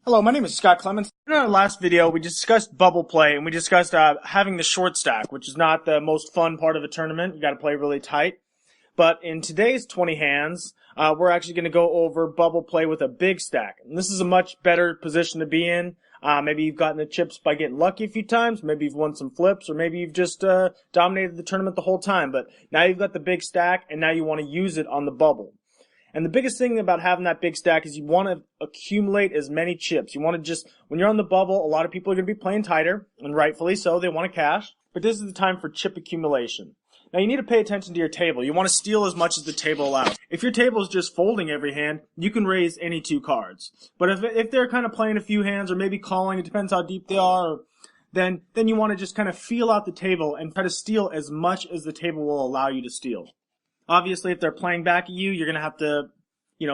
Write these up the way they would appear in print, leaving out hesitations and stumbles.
Hello, my name is Scott Clements. In our last video, we discussed bubble play, and we discussed having the short stack, which is not the most fun part of a tournament. You got to play really tight. But in today's 20 hands, we're actually going to go over bubble play with a big stack. And this is a much better position to be in. Maybe you've gotten the chips by getting lucky a few times. Maybe you've won some flips, or maybe you've just dominated the tournament the whole time. But now you've got the big stack, and now you want to use it on the bubble. And the biggest thing about having that big stack is you want to accumulate as many chips. You want to just, when you're on the bubble, a lot of people are going to be playing tighter, and rightfully so, they want to cash. But this is the time for chip accumulation. Now you need to pay attention to your table. You want to steal as much as the table allows. If your table is just folding every hand, you can raise any two cards. But if they're kind of playing a few hands or maybe calling, it depends how deep they are, then you want to just kind of feel out the table and try to steal as much as the table will allow you to steal. Obviously, if they're playing back at you, you're going to have to,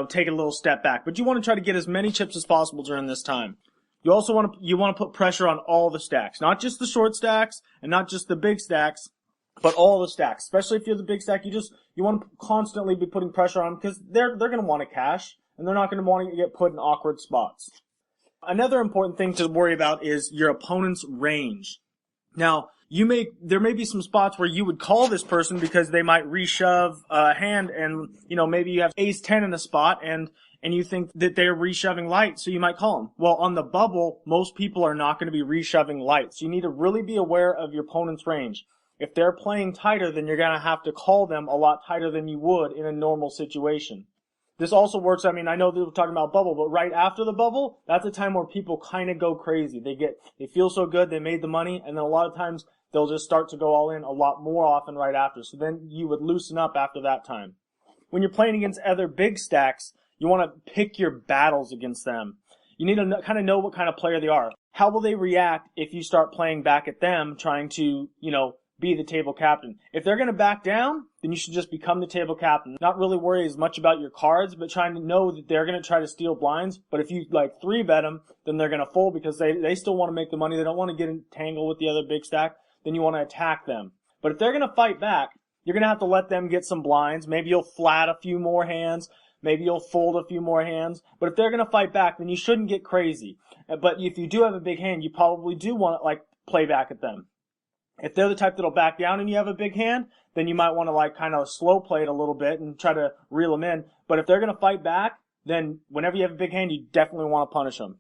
take a little step back. But you want to try to get as many chips as possible during this time. You also want to put pressure on all the stacks, not just the short stacks and not just the big stacks, but all the stacks. Especially if you're the big stack, you want to constantly be putting pressure on them because they're going to want to cash and they're not going to want to get put in awkward spots. Another important thing to worry about is your opponent's range. Now, there may be some spots where you would call this person because they might reshove a hand and, maybe you have ace-10 in a spot and you think that they're reshoving light, so you might call them. Well, on the bubble, most people are not going to be reshoving light, so you need to really be aware of your opponent's range. If they're playing tighter, then you're going to have to call them a lot tighter than you would in a normal situation. This also works, I know that we're talking about bubble, but right after the bubble, that's a time where people kind of go crazy. They feel so good, they made the money, and then a lot of times they'll just start to go all in a lot more often right after. So then you would loosen up after that time. When you're playing against other big stacks, you want to pick your battles against them. You need to kind of know what kind of player they are. How will they react if you start playing back at them, trying to, be the table captain? If they're going to back down, then you should just become the table captain. Not really worry as much about your cards, but trying to know that they're going to try to steal blinds. But if you 3-bet them, then they're going to fold because they still want to make the money. They don't want to get entangled with the other big stack. Then you want to attack them. But if they're going to fight back, you're going to have to let them get some blinds. Maybe you'll flat a few more hands. Maybe you'll fold a few more hands. But if they're going to fight back, then you shouldn't get crazy. But if you do have a big hand, you probably do want to play back at them. If they're the type that'll back down and you have a big hand, then you might want to kind of slow play it a little bit and try to reel them in. But if they're going to fight back, then whenever you have a big hand, you definitely want to punish them.